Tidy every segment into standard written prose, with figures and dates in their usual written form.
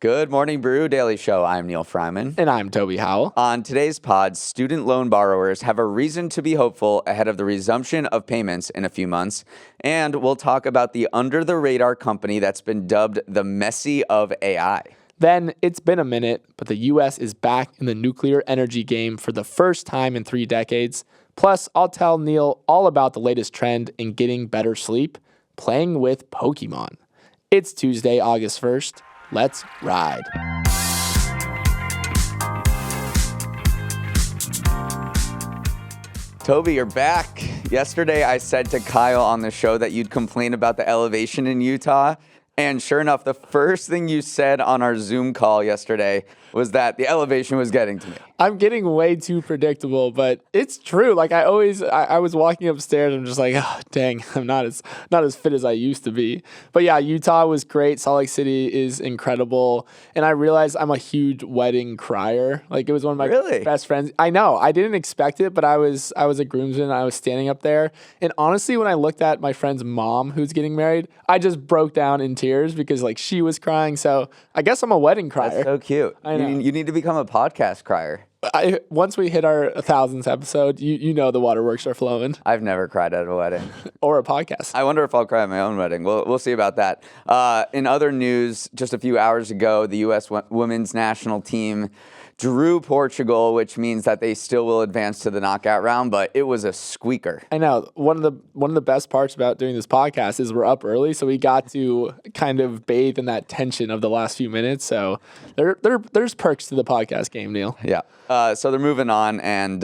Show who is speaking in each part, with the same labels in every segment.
Speaker 1: Good morning, Brew Daily Show. I'm Neal Freyman.
Speaker 2: And I'm Toby Howell.
Speaker 1: On today's pod, student loan borrowers have a reason to be hopeful ahead of the resumption of payments in a few months. And we'll talk about the under-the-radar company that's been dubbed the Messi of AI.
Speaker 2: Then it's been a minute, but the U.S. is back in the nuclear energy game for the first time in 3 decades. Plus, I'll tell Neal all about the latest trend in getting better sleep, playing with Pokemon. It's Tuesday, August 1st. Let's ride.
Speaker 1: Toby, you're back. Yesterday, I said to Kyle on the show that you'd complain about the elevation in Utah. And sure enough, the first thing you said on our Zoom call yesterday was that the elevation was getting to me.
Speaker 2: I'm getting way too predictable, but it's true. Like I was walking upstairs, I'm just like, oh, dang, I'm not as fit as I used to be. But yeah, Utah was great. Salt Lake City is incredible. And I realized I'm a huge wedding crier. Like it was one of my best friends. I know, I didn't expect it, but I was a groomsman. I was standing up there. And honestly, when I looked at my friend's mom who's getting married, I just broke down in tears because like she was crying. So I guess I'm a wedding crier.
Speaker 1: That's so cute.
Speaker 2: I know.
Speaker 1: You need to become a podcast crier.
Speaker 2: Once we hit our 1,000th episode, you know the waterworks are flowing.
Speaker 1: I've never cried at a wedding.
Speaker 2: Or a podcast.
Speaker 1: I wonder if I'll cry at my own wedding. We'll see about that. In other news, just a few hours ago, the U.S. women's national team drew Portugal, which means that they still will advance to the knockout round, but it was a squeaker.
Speaker 2: I know. One of the best parts about doing this podcast is we're up early, so we got to kind of bathe in that tension of the last few minutes. So there's perks to the podcast game, Neal.
Speaker 1: Yeah. So they're moving on, and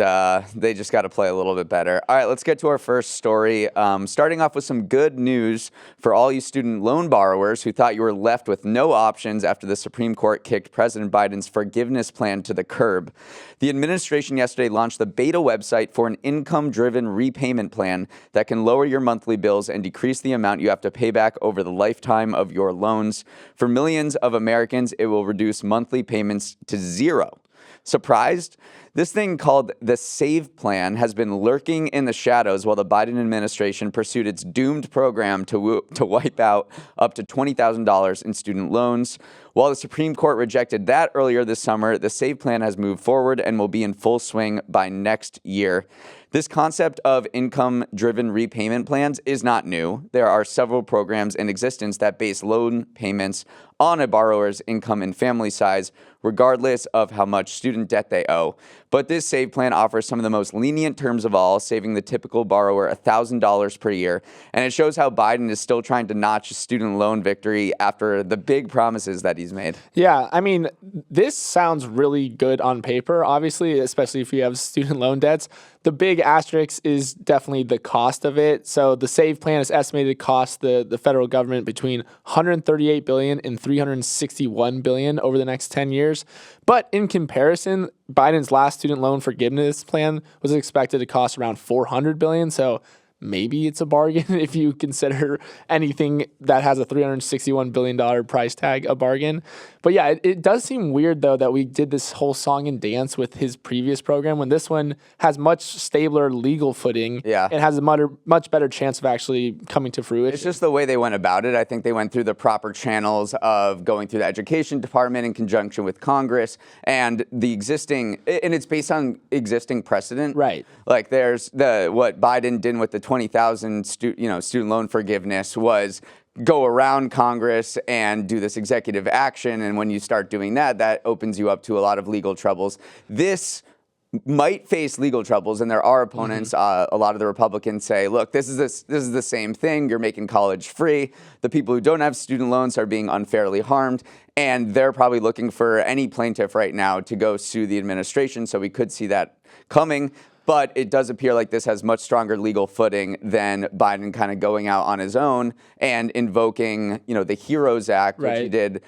Speaker 1: they just got to play a little bit better. All right, let's get to our first story. Starting off with some good news for all you student loan borrowers who thought you were left with no options after the Supreme Court kicked President Biden's forgiveness plan to the curb. The administration yesterday launched the beta website for an income-driven repayment plan that can lower your monthly bills and decrease the amount you have to pay back over the lifetime of your loans. For millions of Americans, it will reduce monthly payments to zero. Surprised? This thing called the SAVE Plan has been lurking in the shadows while the Biden administration pursued its doomed program to wipe out up to $20,000 in student loans. While the Supreme Court rejected that earlier this summer, the SAVE Plan has moved forward and will be in full swing by next year. This concept of income-driven repayment plans is not new. There are several programs in existence that base loan payments on a borrower's income and family size, regardless of how much student debt they owe. But this SAVE plan offers some of the most lenient terms of all, saving the typical borrower $1,000 per year. And it shows how Biden is still trying to notch a student loan victory after the big promises that he's made.
Speaker 2: Yeah, I mean, this sounds really good on paper, obviously, especially if you have student loan debts. The big asterisk is definitely the cost of it. So the SAVE plan is estimated to cost the federal government between $138 billion and $361 billion over the next 10 years. But in comparison, Biden's last student loan forgiveness plan was expected to cost around $400 billion. So maybe it's a bargain if you consider anything that has a $361 billion price tag a bargain. But yeah, it does seem weird, though, that we did this whole song and dance with his previous program when this one has much stabler legal footing and has a much better chance of actually coming to fruition.
Speaker 1: It's just the way they went about it. I think they went through the proper channels of going through the education department in conjunction with Congress and the existing, and it's based on existing precedent.
Speaker 2: Right.
Speaker 1: Like there's what Biden did with the 20,000 student loan forgiveness was go around Congress and do this executive action. And when you start doing that, that opens you up to a lot of legal troubles. This might face legal troubles, and there are opponents. A lot of the Republicans say, look, this is the same thing. You're making college free. The people who don't have student loans are being unfairly harmed. And they're probably looking for any plaintiff right now to go sue the administration. So we could see that coming. But it does appear like this has much stronger legal footing than Biden kind of going out on his own and invoking, the HEROES Act, which he did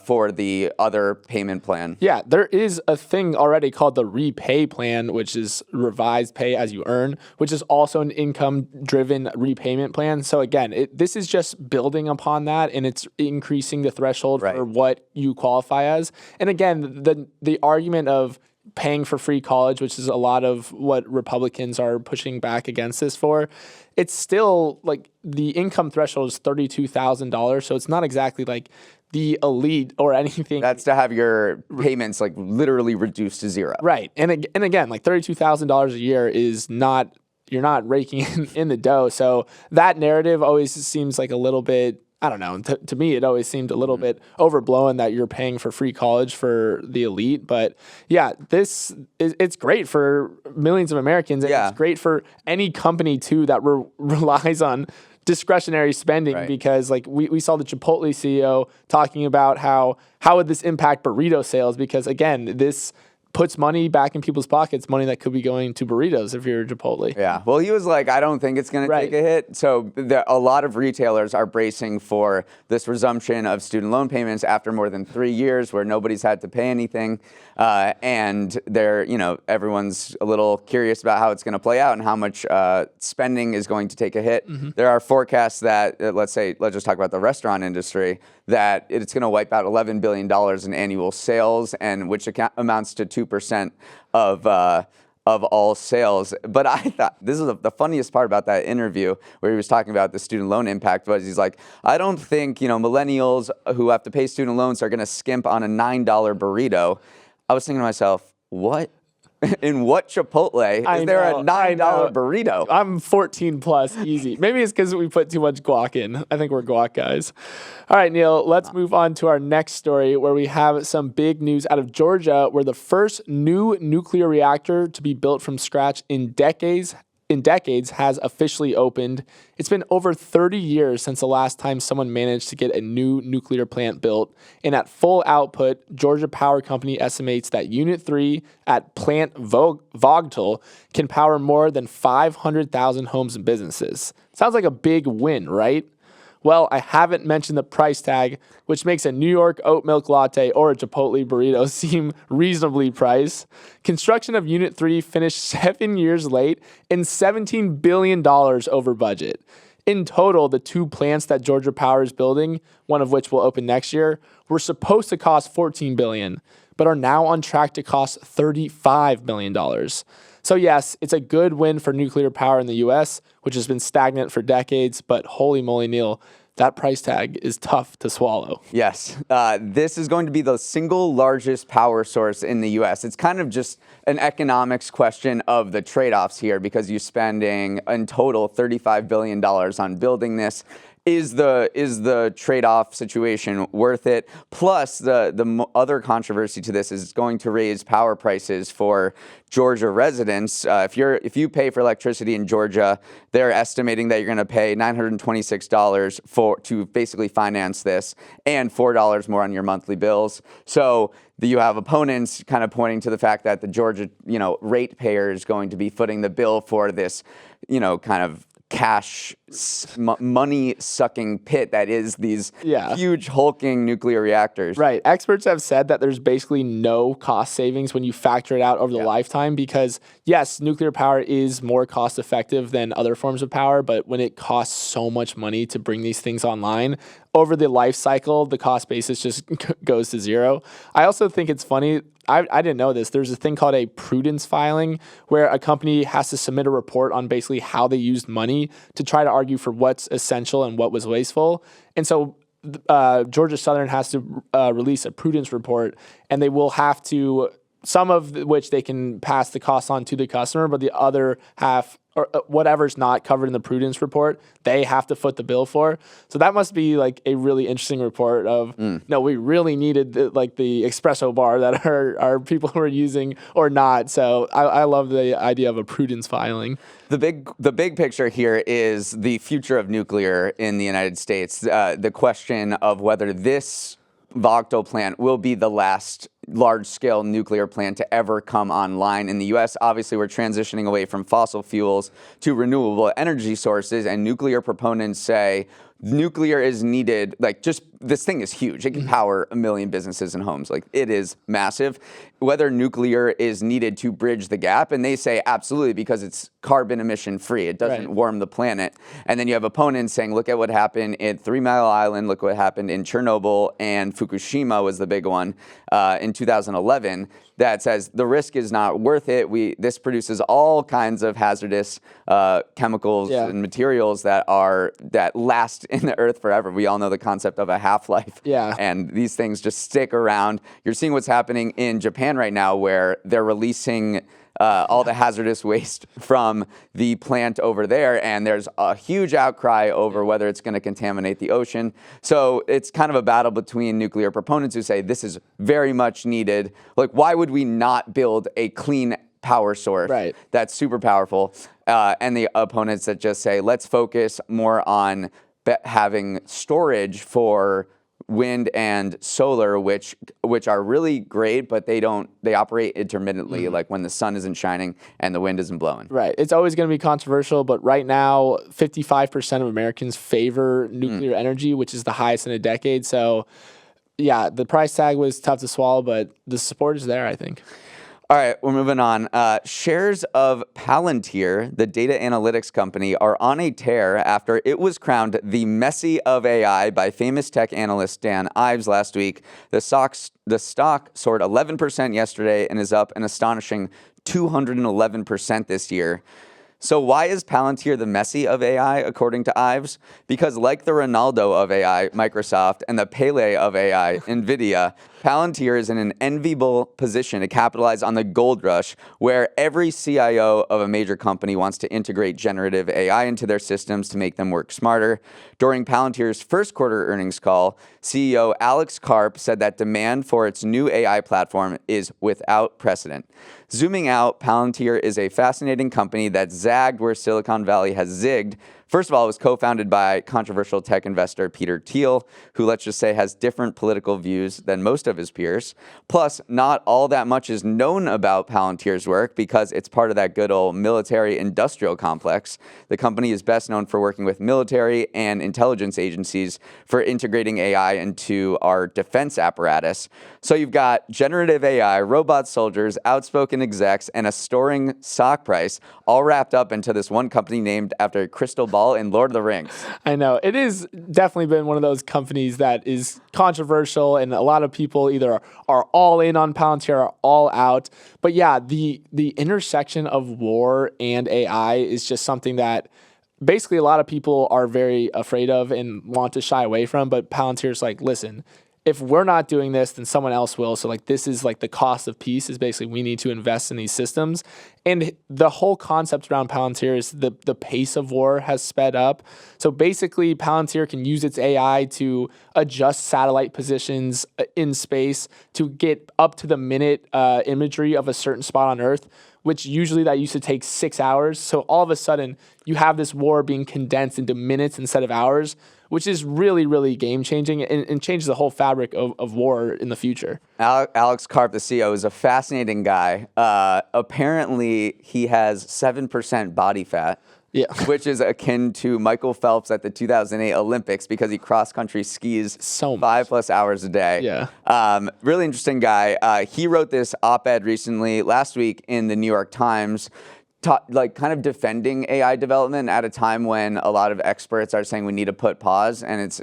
Speaker 1: for the other payment plan.
Speaker 2: Yeah, there is a thing already called the Repay plan, which is revised pay as you earn, which is also an income-driven repayment plan. So again, this is just building upon that, and it's increasing the threshold for what you qualify as. And again, the argument of paying for free college, which is a lot of what Republicans are pushing back against this for, it's still like the income threshold is $32,000. So it's not exactly like the elite or anything.
Speaker 1: That's to have your payments like literally reduced to zero.
Speaker 2: Right. And again, like $32,000 a year is not, you're not raking in the dough. So that narrative always seems like a little bit, I don't know. To me, it always seemed a little bit overblown that you're paying for free college for the elite. But yeah, it's great for millions of Americans. And it's great for any company too that relies on discretionary spending, because like we saw the Chipotle CEO talking about how would this impact burrito sales, because again, this puts money back in people's pockets, money that could be going to burritos if you're Chipotle.
Speaker 1: Yeah. Well, he was like, I don't think it's going to take a hit. So a lot of retailers are bracing for this resumption of student loan payments after more than 3 years where nobody's had to pay anything. And they're, everyone's a little curious about how it's going to play out and how much spending is going to take a hit. There are forecasts that, let's just talk about the restaurant industry, that it's going to wipe out $11 billion in annual sales, and which amounts to 2% of all sales. But I thought this is the funniest part about that interview where he was talking about the student loan impact was he's like, I don't think, millennials who have to pay student loans are going to skimp on a $9 burrito. I was thinking to myself, what? In what Chipotle is there a $9 burrito?
Speaker 2: I'm 14 plus easy. Maybe it's because we put too much guac in. I think we're guac guys. All right, Neal, let's move on to our next story where we have some big news out of Georgia, where the first new nuclear reactor to be built from scratch in decades has officially opened. It's been over 30 years since the last time someone managed to get a new nuclear plant built. And at full output, Georgia Power Company estimates that Unit 3 at Plant Vogtle can power more than 500,000 homes and businesses. Sounds like a big win, right? Well, I haven't mentioned the price tag, which makes a New York oat milk latte or a Chipotle burrito seem reasonably priced. Construction of Unit 3 finished 7 years late and $17 billion over budget. In total, the two plants that Georgia Power is building, one of which will open next year, were supposed to cost $14 billion, but are now on track to cost $35 billion. So yes, it's a good win for nuclear power in the U.S., which has been stagnant for decades, but holy moly, Neal, that price tag is tough to swallow.
Speaker 1: Yes. This is going to be the single largest power source in the U.S. It's kind of just an economics question of the trade-offs here, because you're spending in total $35 billion on building this. Is the trade-off situation worth it? Plus, the other controversy to this is it's going to raise power prices for Georgia residents. If you pay for electricity in Georgia, they're estimating that you're going to pay $926 to basically finance this, and $4 more on your monthly bills. So you have opponents kind of pointing to the fact that the Georgia ratepayer is going to be footing the bill for this kind of cash money sucking pit that is these huge hulking nuclear reactors.
Speaker 2: Right. Experts have said that there's basically no cost savings when you factor it out over the lifetime, because yes, nuclear power is more cost effective than other forms of power, but when it costs so much money to bring these things online, over the life cycle, the cost basis just goes to zero. I also think it's funny. I didn't know this. There's a thing called a prudence filing, where a company has to submit a report on basically how they used money to try to argue for what's essential and what was wasteful. And so Georgia Southern has to release a prudence report, and they will have to, some of which they can pass the cost on to the customer, but the other half, or whatever's not covered in the prudence report, they have to foot the bill for. So that must be like a really interesting report of, no, we really needed the espresso bar that our people were using or not. So I love the idea of a prudence filing.
Speaker 1: The big picture here is the future of nuclear in the United States. The question of whether this Vogtle plant will be the last large-scale nuclear plant to ever come online in the U.S. Obviously, we're transitioning away from fossil fuels to renewable energy sources, and nuclear proponents say nuclear is needed. Like, just this thing is huge. It can power 1 million businesses and homes. Like, it is massive. Whether nuclear is needed to bridge the gap, and they say absolutely, because it's carbon emission free. It doesn't warm the planet. And then you have opponents saying, look at what happened at 3 Mile Island. Look what happened in Chernobyl, and Fukushima was the big one in 2011. That says the risk is not worth it. This produces all kinds of hazardous chemicals and materials that last in the earth forever. We all know the concept of a half-life.
Speaker 2: Yeah.
Speaker 1: And these things just stick around. You're seeing what's happening in Japan right now, where they're releasing all the hazardous waste from the plant over there, and there's a huge outcry over whether it's going to contaminate the ocean. So it's kind of a battle between nuclear proponents who say this is very much needed. Like, why would we not build a clean power source that's super powerful? And the opponents that just say, let's focus more on having storage for wind and solar, which are really great, but they operate intermittently, like when the sun isn't shining and the wind isn't blowing.
Speaker 2: Right. It's always going to be controversial, but right now, 55% of Americans favor nuclear energy, which is the highest in a decade. So, yeah, the price tag was tough to swallow, but the support is there, I think.
Speaker 1: All right, we're moving on. Shares of Palantir, the data analytics company, are on a tear after it was crowned the Messi of AI by famous tech analyst Dan Ives last week. The stock soared 11% yesterday and is up an astonishing 211% this year. So why is Palantir the Messi of AI, according to Ives? Because like the Ronaldo of AI, Microsoft, and the Pele of AI, NVIDIA, Palantir is in an enviable position to capitalize on the gold rush, where every CIO of a major company wants to integrate generative AI into their systems to make them work smarter. During Palantir's first quarter earnings call, CEO Alex Karp said that demand for its new AI platform is without precedent. Zooming out, Palantir is a fascinating company that zagged where Silicon Valley has zigged. First of all, it was co-founded by controversial tech investor Peter Thiel, who, let's just say, has different political views than most of his peers. Plus, not all that much is known about Palantir's work because it's part of that good old military-industrial complex. The company is best known for working with military and intelligence agencies for integrating AI into our defense apparatus. So you've got generative AI, robot soldiers, outspoken execs, and a soaring stock price all wrapped up into this one company named after a crystal ball in Lord of the Rings.
Speaker 2: I know. It is definitely been one of those companies that is controversial, and a lot of people either are all in on Palantir or all out. But yeah, the intersection of war and AI is just something that basically a lot of people are very afraid of and want to shy away from. But Palantir's like, listen, if we're not doing this, then someone else will. So like, this is like the cost of peace is basically we need to invest in these systems. And the whole concept around Palantir is the pace of war has sped up. So basically Palantir can use its AI to adjust satellite positions in space to get up to the minute imagery of a certain spot on Earth, which usually that used to take 6 hours. So all of a sudden you have this war being condensed into minutes instead of hours, which is really, really game-changing and changes the whole fabric of war in the future.
Speaker 1: Alex Karp, the CEO, is a fascinating guy. Apparently, he has 7% body fat, which is akin to Michael Phelps at the 2008 Olympics because he cross-country skis
Speaker 2: so
Speaker 1: 5+ hours a day.
Speaker 2: Yeah.
Speaker 1: Really interesting guy. He wrote this op-ed recently, last week, in the New York Times, kind of defending AI development at a time when a lot of experts are saying we need to put pause, and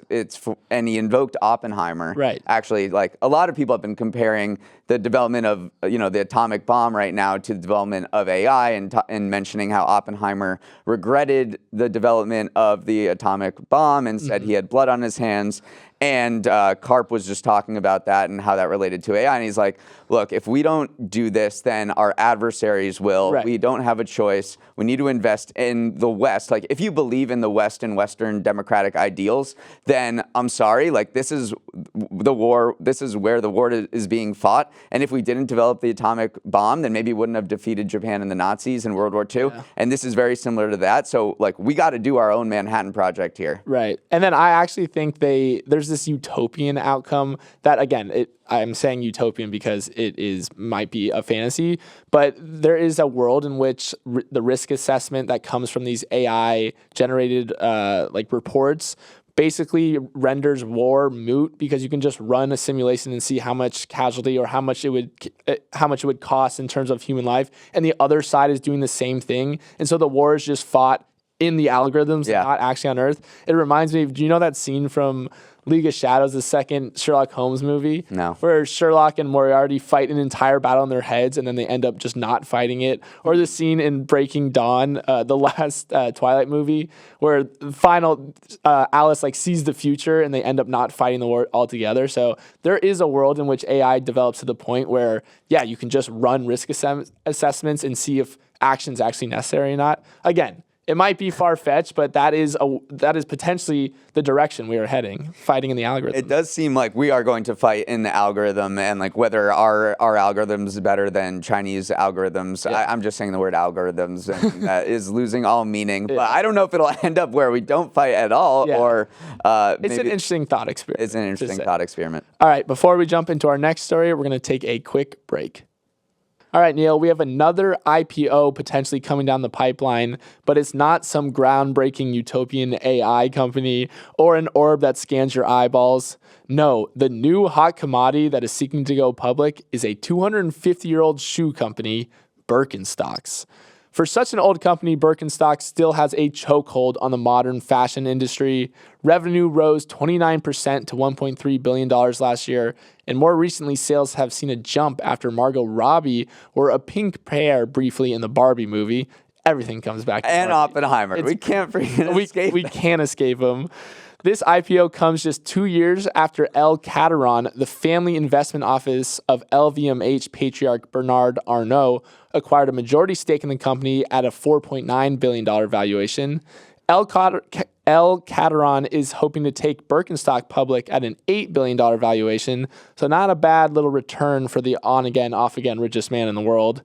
Speaker 1: and he invoked Oppenheimer.
Speaker 2: Right.
Speaker 1: Actually, like a lot of people have been comparing the development of the atomic bomb right now to the development of AI, and mentioning how Oppenheimer regretted the development of the atomic bomb and said he had blood on his hands. And Karp was just talking about that and how that related to AI. And he's like, look, if we don't do this, then our adversaries will.
Speaker 2: Right.
Speaker 1: We don't have a choice. We need to invest in the West. Like, if you believe in the West and Western democratic ideals, then I'm sorry, like, this is the war. This is where the war is being fought. And if we didn't develop the atomic bomb, then maybe we wouldn't have defeated Japan and the Nazis in World War II. Yeah. And this is very similar to that. So, like, we got to do our own Manhattan Project here.
Speaker 2: Right. And then I actually think there's this utopian outcome that, again, I'm saying utopian because might be a fantasy, but there is a world in which the risk assessment that comes from these AI generated reports basically renders war moot, because you can just run a simulation and see how much casualty or how much it would cost in terms of human life, and the other side is doing the same thing, and so the war is just fought in the algorithms,
Speaker 1: Yeah.
Speaker 2: not actually on Earth. It reminds me of, do you know that scene from League of Shadows, the second Sherlock Holmes movie?
Speaker 1: No.
Speaker 2: Where Sherlock and Moriarty fight an entire battle in their heads and then they end up just not fighting it. Or the scene in Breaking Dawn, the last Twilight movie, where the final Alice like sees the future and they end up not fighting the war altogether. So there is a world in which AI develops to the point where, yeah, you can just run risk assessments and see if action's actually necessary or not. Again, it might be far-fetched, but that is potentially the direction we are heading, fighting in the algorithm.
Speaker 1: It does seem like we are going to fight in the algorithm, and like whether our algorithm is better than Chinese algorithms.
Speaker 2: Yeah.
Speaker 1: I'm just saying the word algorithms, and that is losing all meaning. But I don't know if it'll end up where we don't fight at all,
Speaker 2: Yeah.
Speaker 1: or
Speaker 2: It's
Speaker 1: maybe
Speaker 2: an interesting thought experiment.
Speaker 1: it's an interesting thought experiment.
Speaker 2: All right, before we jump into our next story, we're going to take a quick break. All right, Neal, we have another IPO potentially coming down the pipeline, but it's not some groundbreaking utopian AI company or an orb that scans your eyeballs. No, the new hot commodity that is seeking to go public is a 250-year-old shoe company, Birkenstocks. For such an old company, Birkenstocks still has a chokehold on the modern fashion industry. Revenue rose 29% to $1.3 billion last year, and more recently, sales have seen a jump after Margot Robbie wore a pink pair briefly in the Barbie movie. Everything comes back to
Speaker 1: And
Speaker 2: Barbie.
Speaker 1: Oppenheimer. We can't freaking escape
Speaker 2: We
Speaker 1: that.
Speaker 2: can't escape them. This IPO comes just 2 years after El Cateron, the family investment office of LVMH patriarch Bernard Arnault, acquired a majority stake in the company at a $4.9 billion valuation. El Cateron is hoping to take Birkenstock public at an $8 billion valuation, so not a bad little return for the on-again, off-again richest man in the world.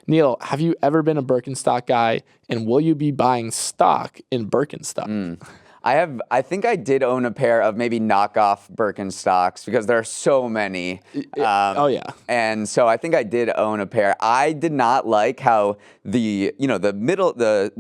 Speaker 2: Neal, have you ever been a Birkenstock guy, and will you be buying stock in Birkenstock?
Speaker 1: I think I did own a pair of maybe knockoff Birkenstocks because there are so many.
Speaker 2: Oh yeah.
Speaker 1: And so I think I did own a pair. I did not like how the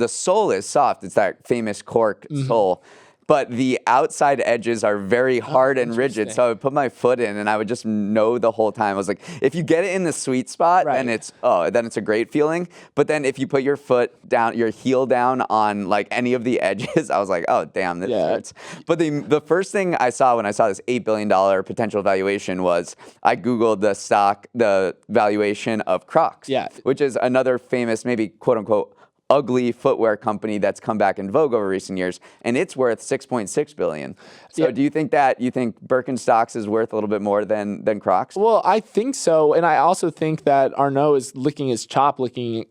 Speaker 1: sole is soft. It's that famous cork sole. But the outside edges are very hard and rigid. So I would put my foot in and I would just know the whole time. I was like, if you get it in the sweet spot, then it's a great feeling. But then if you put your foot down, your heel down on like any of the edges, I was like, oh damn, this hurts. But the first thing I saw when I saw this $8 billion potential valuation was I Googled the valuation of Crocs.
Speaker 2: Yeah.
Speaker 1: Which is another famous, maybe quote unquote, ugly footwear company that's come back in vogue over recent years, and it's worth $6.6 billion. So do you think Birkenstocks is worth a little bit more than Crocs?
Speaker 2: Well, I think so, and I also think that Arnault is licking his chops looking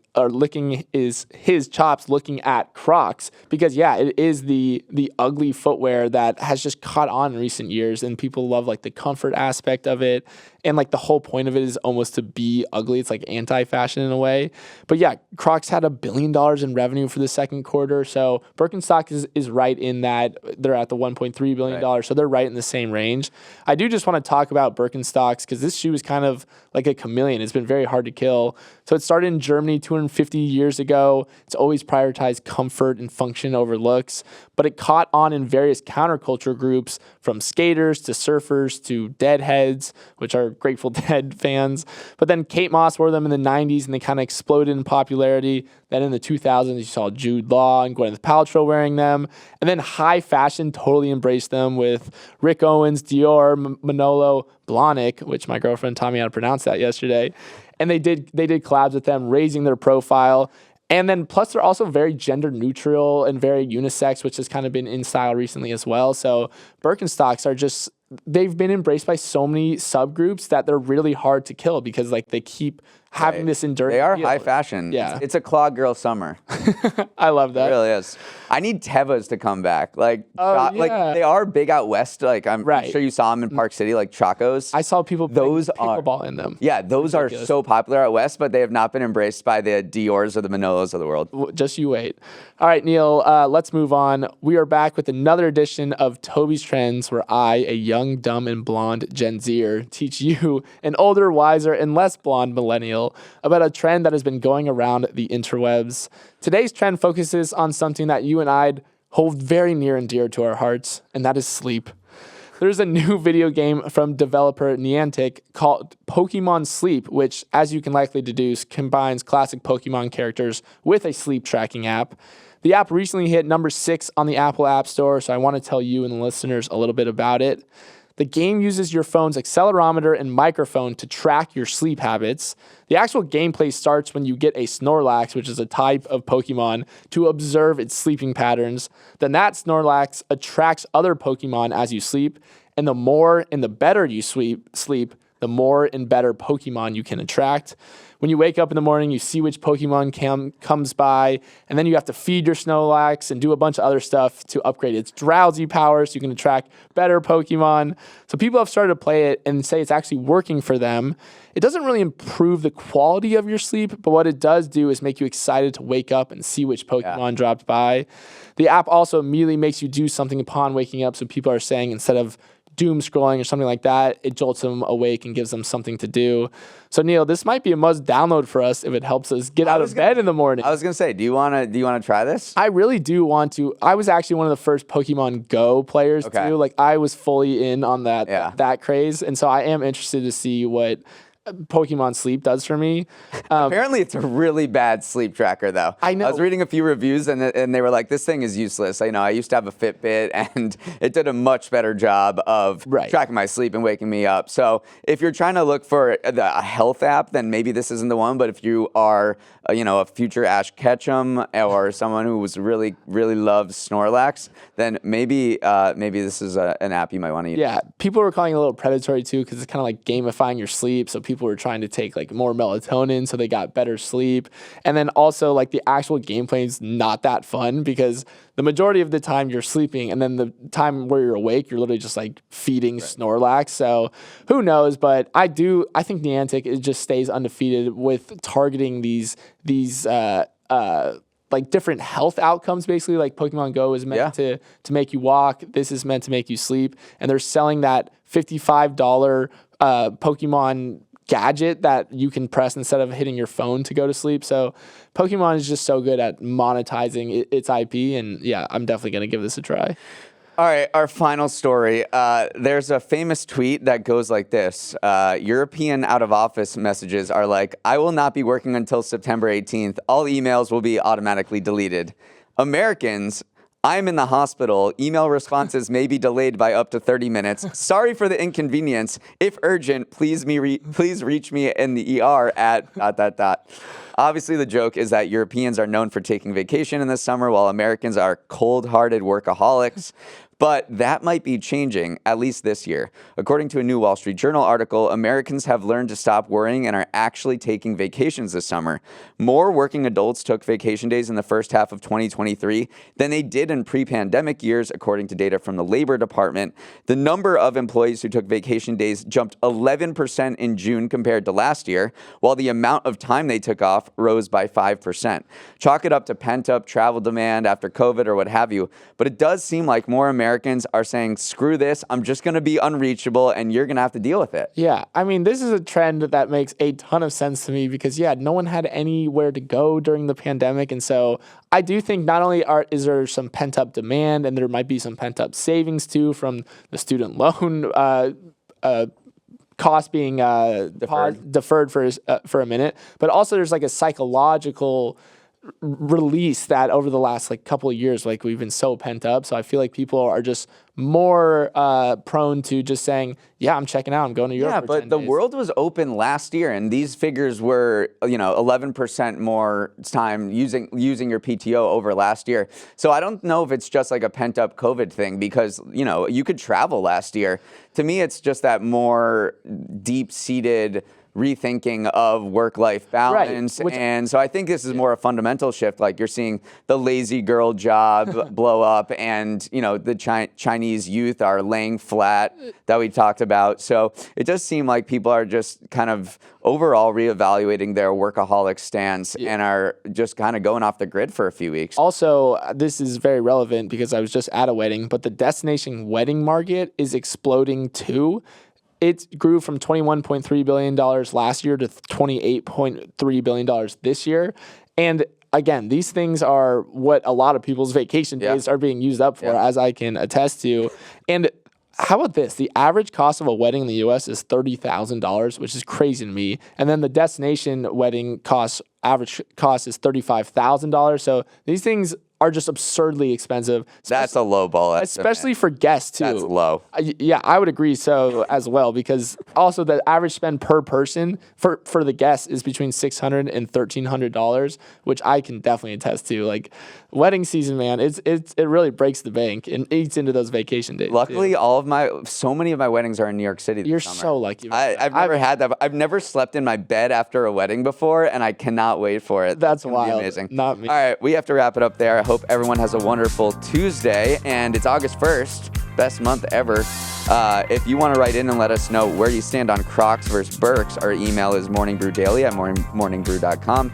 Speaker 2: at Crocs because it is the ugly footwear that has just caught on in recent years, and people love like the comfort aspect of it, and like the whole point of it is almost to be ugly. It's like anti-fashion in a way. But yeah, Crocs had $1 billion in revenue for the second quarter, so Birkenstock is right in that. They're at the $1.3 billion. So they're right in the same range. I do just want to talk about Birkenstocks because this shoe is kind of like a chameleon. It's been very hard to kill. So it started in Germany 250 years ago. It's always prioritized comfort and function over looks, but it caught on in various counterculture groups from skaters to surfers to Deadheads, which are Grateful Dead fans. But then Kate Moss wore them in the 90s and they kind of exploded in popularity. Then in the 2000s, you saw Jude Law and Gwyneth Paltrow wearing them. And then high fashion totally embraced them with Rick Owens, Dior, Manolo Blahnik, which my girlfriend taught me how to pronounce that yesterday. And they did collabs with them, raising their profile. And then plus they're also very gender neutral and very unisex, which has kind of been in style recently as well. So Birkenstocks are just, they've been embraced by so many subgroups that they're really hard to kill because like they keep having this enduring.
Speaker 1: They are
Speaker 2: appeal.
Speaker 1: high fashion.
Speaker 2: Yeah.
Speaker 1: It's a clog girl summer.
Speaker 2: I love that.
Speaker 1: It really is. I need Tevas to come back. Like, like they are big out west. Like I'm sure you saw them in Park City, like Chacos.
Speaker 2: I saw people playing pickleball in them.
Speaker 1: Yeah, those are so popular out west, but they have not been embraced by the Dior's or the Manolos of the world.
Speaker 2: Just you wait. All right, Neal, let's move on. We are back with another edition of Toby's Trends, where I, a young, dumb, and blonde Gen Zer, teach you, an older, wiser, and less blonde millennial, about a trend that has been going around the interwebs. Today's trend focuses on something that you and I'd hold very near and dear to our hearts, and that is sleep. There's a new video game from developer Niantic called Pokemon Sleep, which, as you can likely deduce, combines classic Pokemon characters with a sleep tracking app. The app recently hit number 6 on the Apple App Store, so I want to tell you and the listeners a little bit about it. The game uses your phone's accelerometer and microphone to track your sleep habits. The actual gameplay starts when you get a Snorlax, which is a type of Pokemon, to observe its sleeping patterns. Then that Snorlax attracts other Pokemon as you sleep, and the more and the better you sleep, the more and better Pokemon you can attract. When you wake up in the morning, you see which Pokemon comes by, and then you have to feed your Snorlax and do a bunch of other stuff to upgrade its drowsy power so you can attract better Pokemon. So people have started to play it and say it's actually working for them. It doesn't really improve the quality of your sleep, but what it does do is make you excited to wake up and see which Pokemon dropped by. The app also immediately makes you do something upon waking up, so people are saying instead of doom scrolling or something like that, it jolts them awake and gives them something to do. So Neal, this might be a must download for us if it helps us get out of bed in the morning.
Speaker 1: I was gonna say, do you wanna try this?
Speaker 2: I really do want to. I was actually one of the first Pokemon Go players too. Like I was fully in on that craze, and so I am interested to see what Pokemon Sleep does for me.
Speaker 1: Apparently, it's a really bad sleep tracker, though.
Speaker 2: I know.
Speaker 1: I was reading a few reviews, and they were like, "This thing is useless." I used to have a Fitbit, and it did a much better job of tracking my sleep and waking me up. So, if you're trying to look for a health app, then maybe this isn't the one. But if you are, a future Ash Ketchum or someone who really loves Snorlax, then maybe this is an app you might want to use.
Speaker 2: Yeah, people were calling it a little predatory too because it's kind of like gamifying your sleep. So people were trying to take like more melatonin so they got better sleep. And then also like the actual gameplay is not that fun because the majority of the time you're sleeping and then the time where you're awake, you're literally just like feeding Snorlax. So who knows? But I think Niantic, it just stays undefeated with targeting these like different health outcomes, basically. Like Pokemon Go is meant to make you walk. This is meant to make you sleep. And they're selling that $55 Pokemon gadget that you can press instead of hitting your phone to go to sleep. So Pokemon is just so good at monetizing its IP. And yeah, I'm definitely going to give this a try.
Speaker 1: All right, our final story. There's a famous tweet that goes like this. European out-of-office messages are like, I will not be working until September 18th. All emails will be automatically deleted. Americans, I'm in the hospital. Email responses may be delayed by up to 30 minutes. Sorry for the inconvenience. If urgent, please reach me in the ER at ... Obviously, the joke is that Europeans are known for taking vacation in the summer, while Americans are cold-hearted workaholics. But that might be changing, at least this year. According to a new Wall Street Journal article, Americans have learned to stop worrying and are actually taking vacations this summer. More working adults took vacation days in the first half of 2023 than they did in pre-pandemic years, according to data from the Labor Department. The number of employees who took vacation days jumped 11% in June compared to last year, while the amount of time they took off rose by 5%. Chalk it up to pent-up travel demand after COVID or what have you, but it does seem like more Americans are saying, screw this, I'm just going to be unreachable and you're going to have to deal with it.
Speaker 2: Yeah, I mean, this is a trend that makes a ton of sense to me because, no one had anywhere to go during the pandemic. And so I do think not only is there some pent-up demand and there might be some pent-up savings too from the student loan cost being deferred for a minute, but also there's like a psychological release that over the last couple of years, we've been so pent up. So I feel like people are just more prone to just saying, I'm checking out, I'm going to Europe.
Speaker 1: Yeah, but the world was open last year and these figures were, 11% more time using your PTO over last year. So I don't know if it's just like a pent up COVID thing because, you could travel last year. To me, it's just that more deep seated rethinking of work-life balance. Right. And so I think this is more a fundamental shift. Like you're seeing the lazy girl job blow up and, the Chinese youth are laying flat that we talked about. So it does seem like people are just kind of overall reevaluating their workaholic stance and are just kind of going off the grid for a few weeks.
Speaker 2: Also, this is very relevant because I was just at a wedding, but the destination wedding market is exploding too. It grew from $21.3 billion last year to $28.3 billion this year. And again, these things are what a lot of people's vacation days are being used up for, as I can attest to. And how about this? The average cost of a wedding in the U.S. is $30,000, which is crazy to me. And then the destination wedding average cost is $35,000. So these things are just absurdly expensive.
Speaker 1: That's a low ball estimate.
Speaker 2: Especially for guests too.
Speaker 1: That's low.
Speaker 2: Yeah, I would agree so as well, because also the average spend per person for the guests is between $600 and $1,300, which I can definitely attest to. Like wedding season, man, it really breaks the bank and eats into those vacation days.
Speaker 1: Luckily, so many of my weddings are in New York City.
Speaker 2: You're
Speaker 1: summer.
Speaker 2: so lucky.
Speaker 1: I've never had that. I've never slept in my bed after a wedding before, and I cannot wait for it.
Speaker 2: That's
Speaker 1: gonna
Speaker 2: wild.
Speaker 1: be amazing.
Speaker 2: Not me.
Speaker 1: All right, we have to wrap it up there. I hope everyone has a wonderful Tuesday, and it's August 1st, best month ever. If you want to write in and let us know where you stand on Crocs versus Birks, our email is morningbrew@morningbrew.com.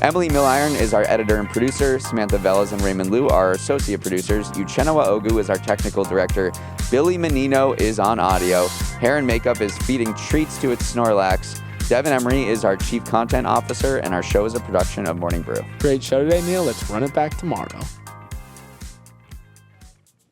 Speaker 1: Emily Milliron is our editor and producer. Samantha Velez and Raymond Liu are our associate producers. Uchenna Ogu is our technical director. Billy Menino is on audio. Hair and Makeup is feeding treats to its Snorlax. Devin Emery is our chief content officer, and our show is a production of Morning Brew.
Speaker 2: Great show today, Neal. Let's run it back tomorrow.